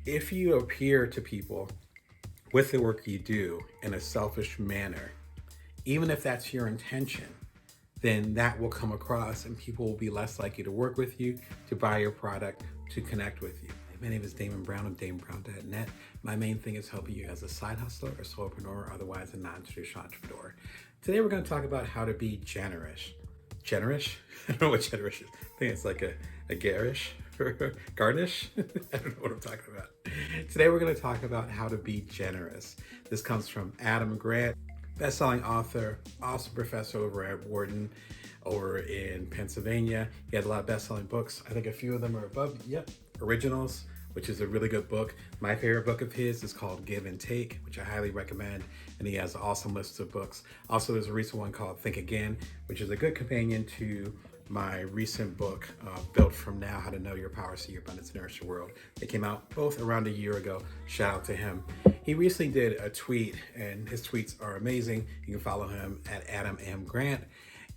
If you appear to people with the work you do in a selfish manner, even if that's your intention, then that will come across and people will be less likely to work with you, to buy your product, to connect with you. My name is Damon Brown of DamonBrown.net. My main thing is helping you as a side hustler, a solopreneur, or otherwise a non-traditional entrepreneur. Today we're going to talk about how to be generous. Generous? I don't know what generous is. I think it's like a garish or garnish. I don't know what I'm talking about. Today we're going to talk about how to be generous. This comes from Adam Grant, best-selling author, awesome professor over at Wharton over in Pennsylvania. He had a lot of best-selling books. I think a few of them are above, Originals, which is a really good book. My favorite book of his is called Give and Take, which I highly recommend. And he has an awesome list of books. Also, there's a recent one called Think Again, which is a good companion to my recent book, Built From Now, How to Know Your Power, See Your Abundance, Nourish Your World. They came out both around a year ago. Shout out to him. He recently did a tweet, and his tweets are amazing. You can follow him at Adam M. Grant.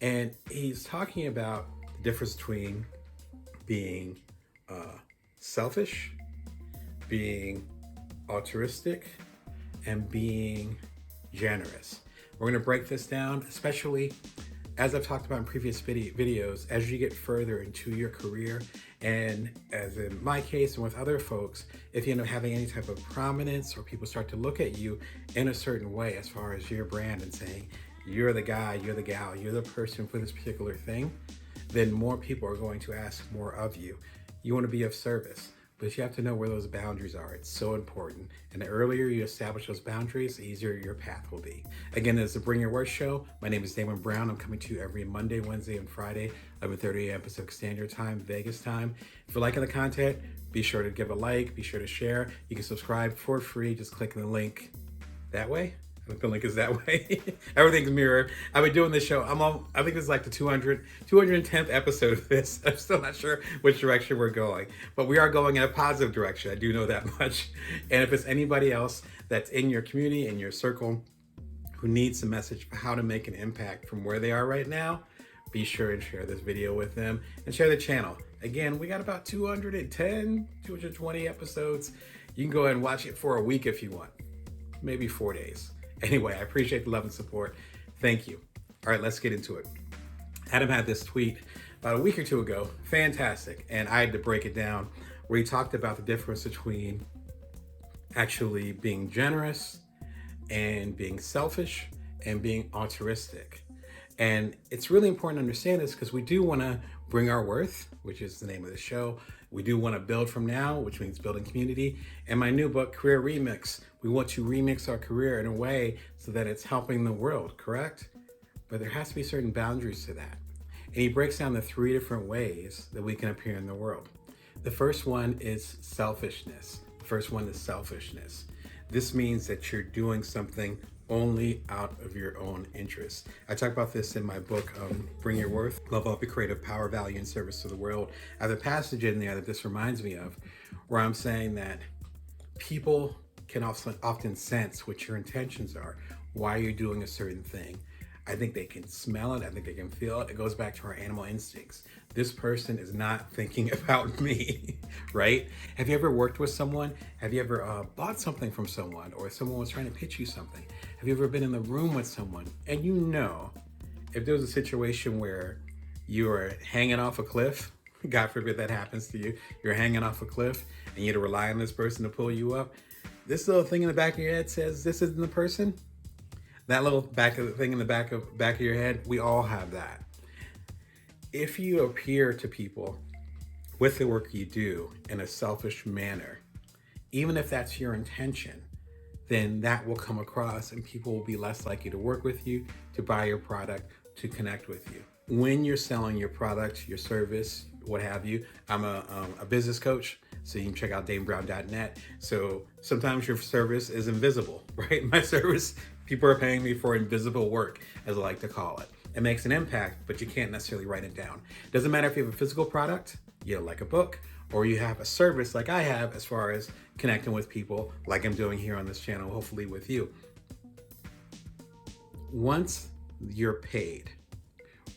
And he's talking about the difference between being selfish, being altruistic, and being generous. We're going to break this down, especially as I've talked about in previous videos, as you get further into your career, and as in my case and with other folks, if you end up having any type of prominence or people start to look at you in a certain way as far as your brand and saying, you're the guy, you're the gal, you're the person for this particular thing, then more people are going to ask more of you. You want to be of service, but you have to know where those boundaries are. It's so important. And the earlier you establish those boundaries, the easier your path will be. Again, it's the Bring Your Worth Show. My name is Damon Brown. I'm coming to you every Monday, Wednesday, and Friday, 11:30 a.m. Pacific Standard Time, Vegas time. If you're liking the content, be sure to give a like, be sure to share. You can subscribe for free. Just click the link that way. I think the link is that way. Everything's mirrored. I've been doing this show. I think this is like the 210th episode of this. I'm still not sure which direction we're going, but we are going in a positive direction. I do know that much. And if it's anybody else that's in your community, in your circle, who needs a message for how to make an impact from where they are right now, be sure and share this video with them and share the channel. Again, we got about 220 episodes. You can go ahead and watch it for a week if you want, maybe 4 days. Anyway, I appreciate the love and support. Thank you. All right, let's get into it. Adam had this tweet about a week or two ago, fantastic, and I had to break it down, where he talked about the difference between actually being generous and being selfish and being altruistic. And it's really important to understand this because we do want to bring our worth, which is the name of the show. We do want to build from now, which means building community. And my new book, Career Remix, we want to remix our career in a way so that it's helping the world, correct? But there has to be certain boundaries to that. And he breaks down the 3 different ways that we can appear in the world. The first one is selfishness. This means that you're doing something only out of your own interest. I talk about this in my book, Bring Your Worth, Love Up Your Creative Power, Value, and Service to the World. I have a passage in there that this reminds me of, where I'm saying that people can often sense what your intentions are, why you're doing a certain thing. I think they can smell it. I think they can feel it. It goes back to our animal instincts. This person is not thinking about me, right? Have you ever worked with someone? Have you ever bought something from someone, or someone was trying to pitch you something? Have you ever been in the room with someone and you know, if there was a situation where you are hanging off a cliff, God forbid that happens to you, you're hanging off a cliff and you had to rely on this person to pull you up. This little thing in the back of your head says, this isn't the person. That little thing in the back of your head, we all have that. If you appear to people with the work you do in a selfish manner, even if that's your intention, then that will come across and people will be less likely to work with you, to buy your product, to connect with you. When you're selling your product, your service, what have you, I'm a business coach, so you can check out DamonBrown.net. So sometimes your service is invisible, right? My service, people are paying me for invisible work, as I like to call it. It makes an impact, but you can't necessarily write it down. Doesn't matter if you have a physical product, like a book, or you have a service like I have, as far as connecting with people like I'm doing here on this channel, hopefully with you. Once you're paid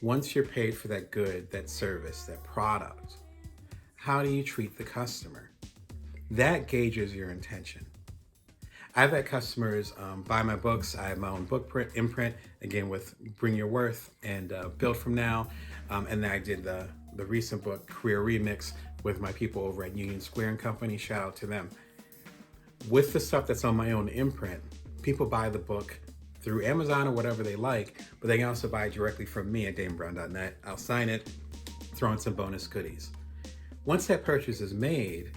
for that good, that service, that product, how do you treat the customer? That gauges your intention. I've had customers buy my books. I have my own book imprint, again, with Bring Your Worth and Build From Now. And then I did the recent book, Career Remix, with my people over at Union Square and Company. Shout out to them. With the stuff that's on my own imprint, people buy the book through Amazon or whatever they like, but they can also buy it directly from me at DamonBrown.net. I'll sign it, throw in some bonus goodies. Once that purchase is made,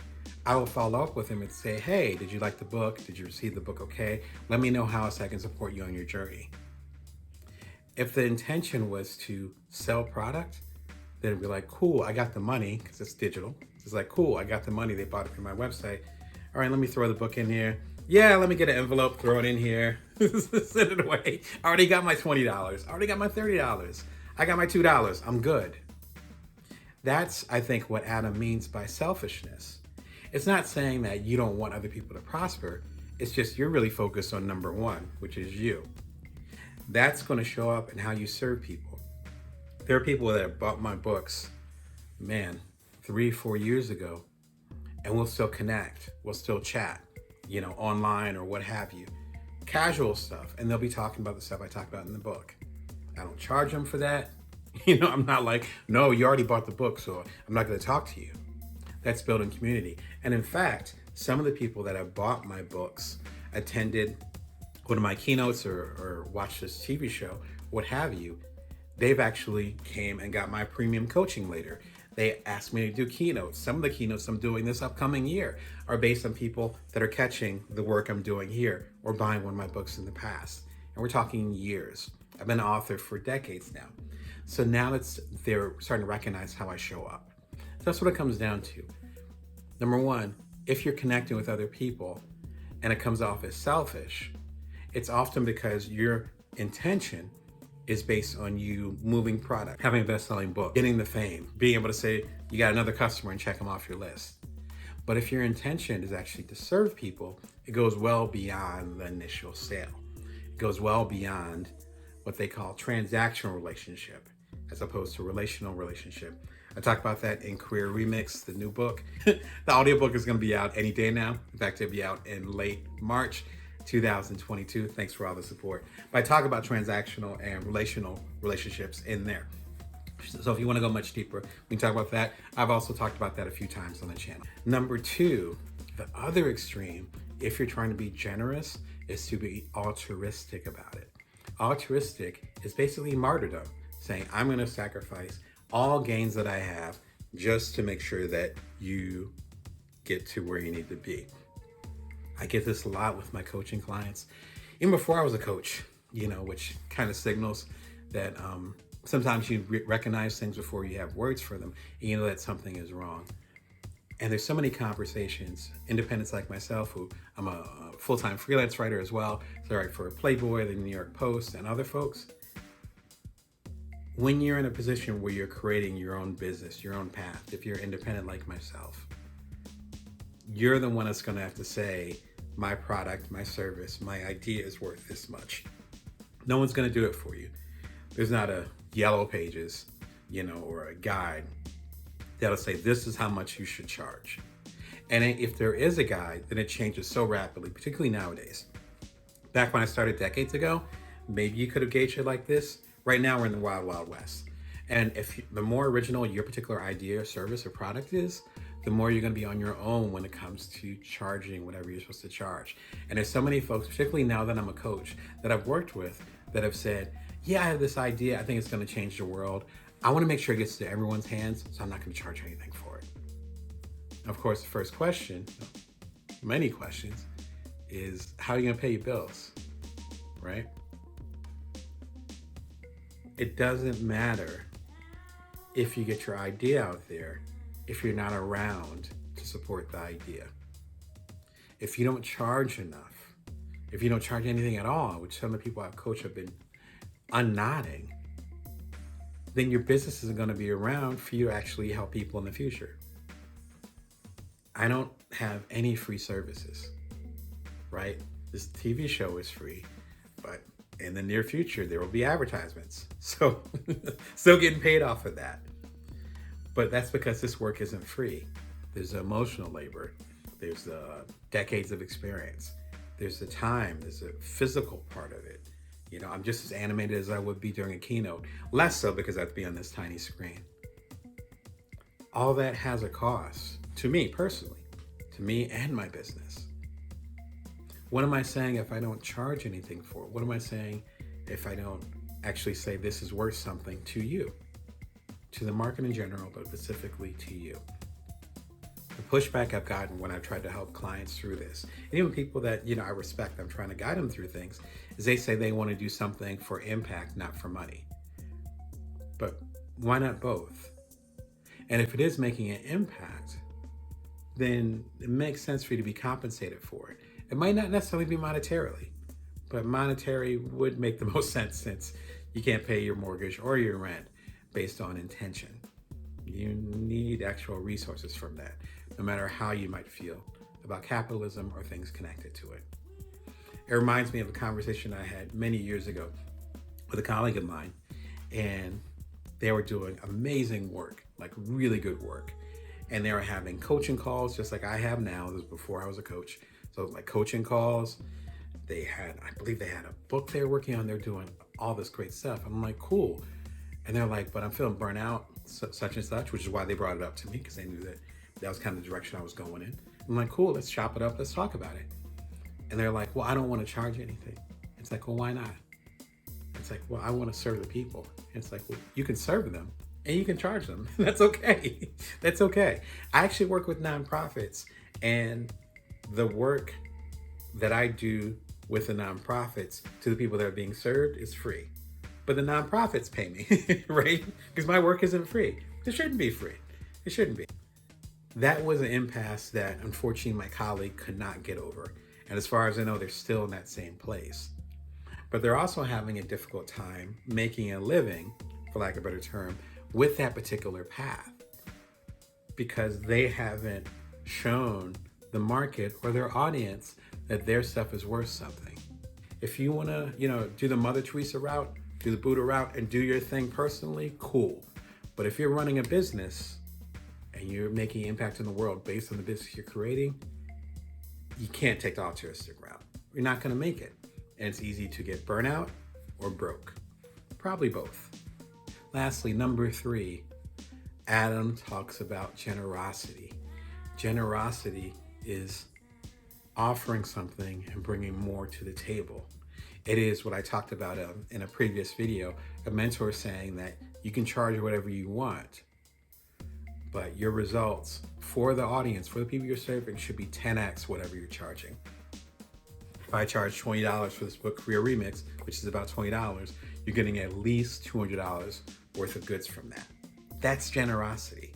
I will follow up with them and say, hey, did you like the book? Did you receive the book okay? Let me know how else I can support you on your journey. If the intention was to sell product, then it'd be like, cool, I got the money, because it's digital. It's like, cool, I got the money. They bought it from my website. All right, let me throw the book in here. Yeah, let me get an envelope, throw it in here, send it away. I already got my $20. I already got my $30. I got my $2. I'm good. That's, I think, what Adam means by selfishness. It's not saying that you don't want other people to prosper. It's just you're really focused on number one, which is you. That's going to show up in how you serve people. There are people that have bought my books, 3-4 years ago, and we'll still connect. We'll still chat, online or what have you. Casual stuff. And they'll be talking about the stuff I talk about in the book. I don't charge them for that. I'm not like, no, you already bought the book, so I'm not going to talk to you. That's building community. And in fact, some of the people that have bought my books attended one of my keynotes or watched this TV show, what have you. They've actually came and got my premium coaching later. They asked me to do keynotes. Some of the keynotes I'm doing this upcoming year are based on people that are catching the work I'm doing here or buying one of my books in the past. And we're talking years. I've been an author for decades now. So now they're starting to recognize how I show up. So that's what it comes down to. Number one, if you're connecting with other people and it comes off as selfish, it's often because your intention is based on you moving product, having a best-selling book, getting the fame, being able to say you got another customer and check them off your list. But if your intention is actually to serve people, it goes well beyond the initial sale. It goes well beyond what they call transactional relationship as opposed to relational relationship. I talk about that in Career Remix, the new book. The audiobook is going to be out any day now. In fact, it'll be out in late March 2022. Thanks for all the support. But I talk about transactional and relational relationships in there. So if you want to go much deeper, we can talk about that. I've also talked about that a few times on the channel. Number two, the other extreme, if you're trying to be generous, is to be altruistic about it. Altruistic is basically martyrdom, saying I'm going to sacrifice all gains that I have just to make sure that you get to where you need to be. I get this a lot with my coaching clients, even before I was a coach, which kind of signals that sometimes you recognize things before you have words for them, and you know that something is wrong. And there's so many conversations, independents like myself, who I'm a full-time freelance writer as well, so I write for Playboy, the New York Post, and other folks. When you're in a position where you're creating your own business, your own path, if you're independent like myself, you're the one that's going to have to say, my product, my service, my idea is worth this much. No one's going to do it for you. There's not a yellow pages, or a guide that'll say, this is how much you should charge. And if there is a guide, then it changes so rapidly, particularly nowadays. Back when I started decades ago, maybe you could have gauged it like this. Right now, we're in the wild, wild west. And the more original your particular idea, service, or product is, the more you're going to be on your own when it comes to charging whatever you're supposed to charge. And there's so many folks, particularly now that I'm a coach, that I've worked with that have said, yeah, I have this idea. I think it's going to change the world. I want to make sure it gets to everyone's hands, so I'm not going to charge anything for it. Of course, the first question, many questions, is how are you going to pay your bills, right? It doesn't matter if you get your idea out there if you're not around to support the idea. If you don't charge enough, if you don't charge anything at all, which some of the people I've coached have been unnodding, then your business isn't going to be around for you to actually help people in the future. I don't have any free services, right? This TV show is free, but in the near future, there will be advertisements. So still getting paid off of that. But that's because this work isn't free. There's emotional labor. There's the decades of experience. There's the time. There's a physical part of it. I'm just as animated as I would be during a keynote. Less so because I have to be on this tiny screen. All that has a cost to me personally, to me and my business. What am I saying if I don't charge anything for it? What am I saying if I don't actually say this is worth something to you, to the market in general, but specifically to you? The pushback I've gotten when I've tried to help clients through this, and even people that, I respect, I'm trying to guide them through things, is they say they want to do something for impact, not for money. But why not both? And if it is making an impact, then it makes sense for you to be compensated for it. It might not necessarily be monetarily, but monetary would make the most sense since you can't pay your mortgage or your rent based on intention. You need actual resources from that, no matter how you might feel about capitalism or things connected to it. It reminds me of a conversation I had many years ago with a colleague of mine, and they were doing amazing work, like really good work. And they were having coaching calls just like I have now. This was before I was a coach. So it was like coaching calls. I believe they had a book they were working on. They're doing all this great stuff. I'm like, cool. And they're like, but I'm feeling burnt out, such and such, which is why they brought it up to me, because they knew that was kind of the direction I was going in. I'm like, cool, let's chop it up. Let's talk about it. And they're like, well, I don't want to charge anything. It's like, well, why not? It's like, well, I want to serve the people. And it's like, well, you can serve them and you can charge them. That's okay. That's okay. I actually work with nonprofits, and the work that I do with the nonprofits to the people that are being served is free. But the nonprofits pay me, right? Because my work isn't free. It shouldn't be free. It shouldn't be. That was an impasse that unfortunately my colleague could not get over. And as far as I know, they're still in that same place. But they're also having a difficult time making a living, for lack of a better term, with that particular path, because they haven't shown the market or their audience that their stuff is worth something. If you want to, do the Mother Teresa route, do the Buddha route, and do your thing personally, cool. But if you're running a business and you're making impact in the world based on the business you're creating, you can't take the altruistic route. You're not going to make it. And it's easy to get burnout or broke. Probably both. Lastly, number 3, Adam talks about generosity. Generosity is offering something and bringing more to the table. It is what I talked about in a previous video, a mentor saying that you can charge whatever you want, but your results for the audience, for the people you're serving, should be 10x whatever you're charging. If I charge $20 for this book, Career Remix, which is about $20, you're getting at least $200 worth of goods from that. That's generosity.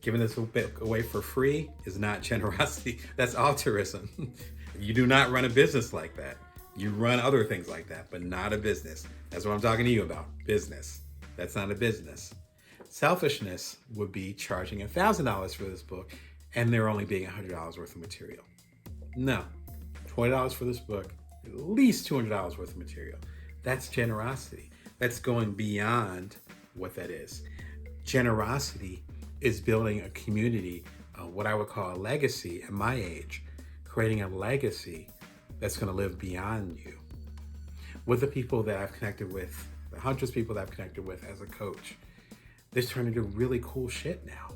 Giving this away for free is not generosity. That's altruism. You do not run a business like that. You run other things like that, but not a business. That's what I'm talking to you about. Business. That's not a business. Selfishness would be charging $1,000 for this book and there only being $100 worth of material. No. $20 for this book, at least $200 worth of material. That's generosity. That's going beyond what that is. Generosity is building a community, what I would call a legacy at my age, creating a legacy that's going to live beyond you. With the people that I've connected with, the hundreds of people that I've connected with as a coach, they're starting to do really cool shit now.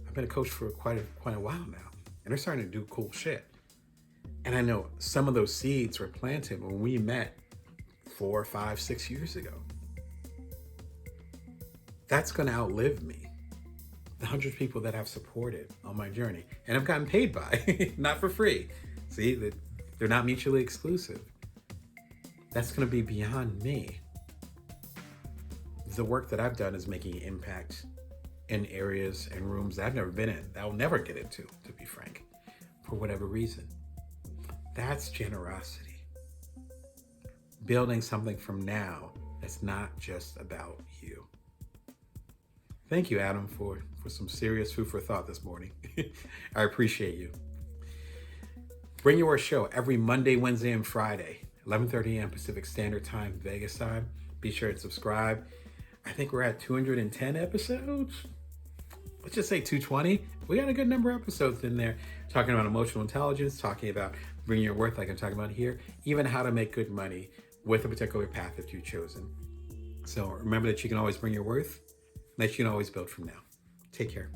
I've been a coach for quite a while now, and they're starting to do cool shit. And I know some of those seeds were planted when we met 4, 5, 6 years ago. That's going to outlive me. The hundreds of people that I've supported on my journey and I've gotten paid by, not for free. See, they're not mutually exclusive. That's going to be beyond me. The work that I've done is making an impact in areas and rooms that I've never been in, that I'll never get into, to be frank, for whatever reason. That's generosity. Building something from now that's not just about you. Thank you, Adam, for some serious food for thought this morning. I appreciate you. Bring Your Show every Monday, Wednesday, and Friday, 11:30 a.m. Pacific Standard Time, Vegas time. Be sure to subscribe. I think we're at 210 episodes. Let's just say 220. We got a good number of episodes in there. talking about emotional intelligence, talking about bringing your worth, like I'm talking about here, even how to make good money with a particular path that you've chosen. So remember that you can always bring your worth, that you can always build from now. Take care.